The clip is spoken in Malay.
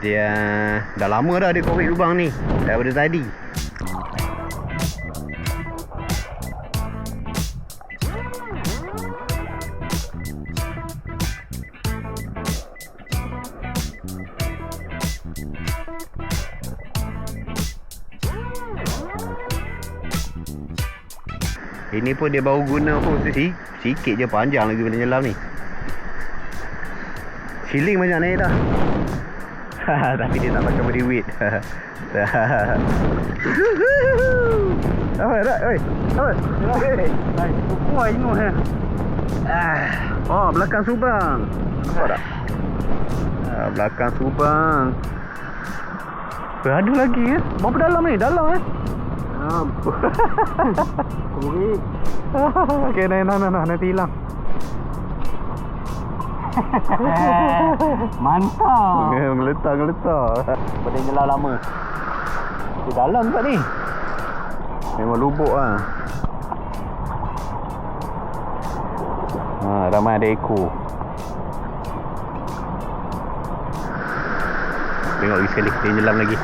Dia dah lama dah dia korek lubang ni, daripada tadi. Ini pun dia baru guna pun sikit je, panjang lagi benda nyelam ni. Siling banyak naik dah. Tapi dia tak pakai body weight. Apa dah? Oi. Apa? Hai, kuat inu ha. Oh, belakang Subang. Nampak tak? Belakang Subang. Ada lagi ya? Berapa dalam ni? Dalam eh? Okay, nanti hilang. Mantap. Ngeletak. Pada nyelam lama. Di dalam tak ni? Memang lubuk lah. Ramai ada ekor. Tengok lagi sekali, dia nyelam lagi.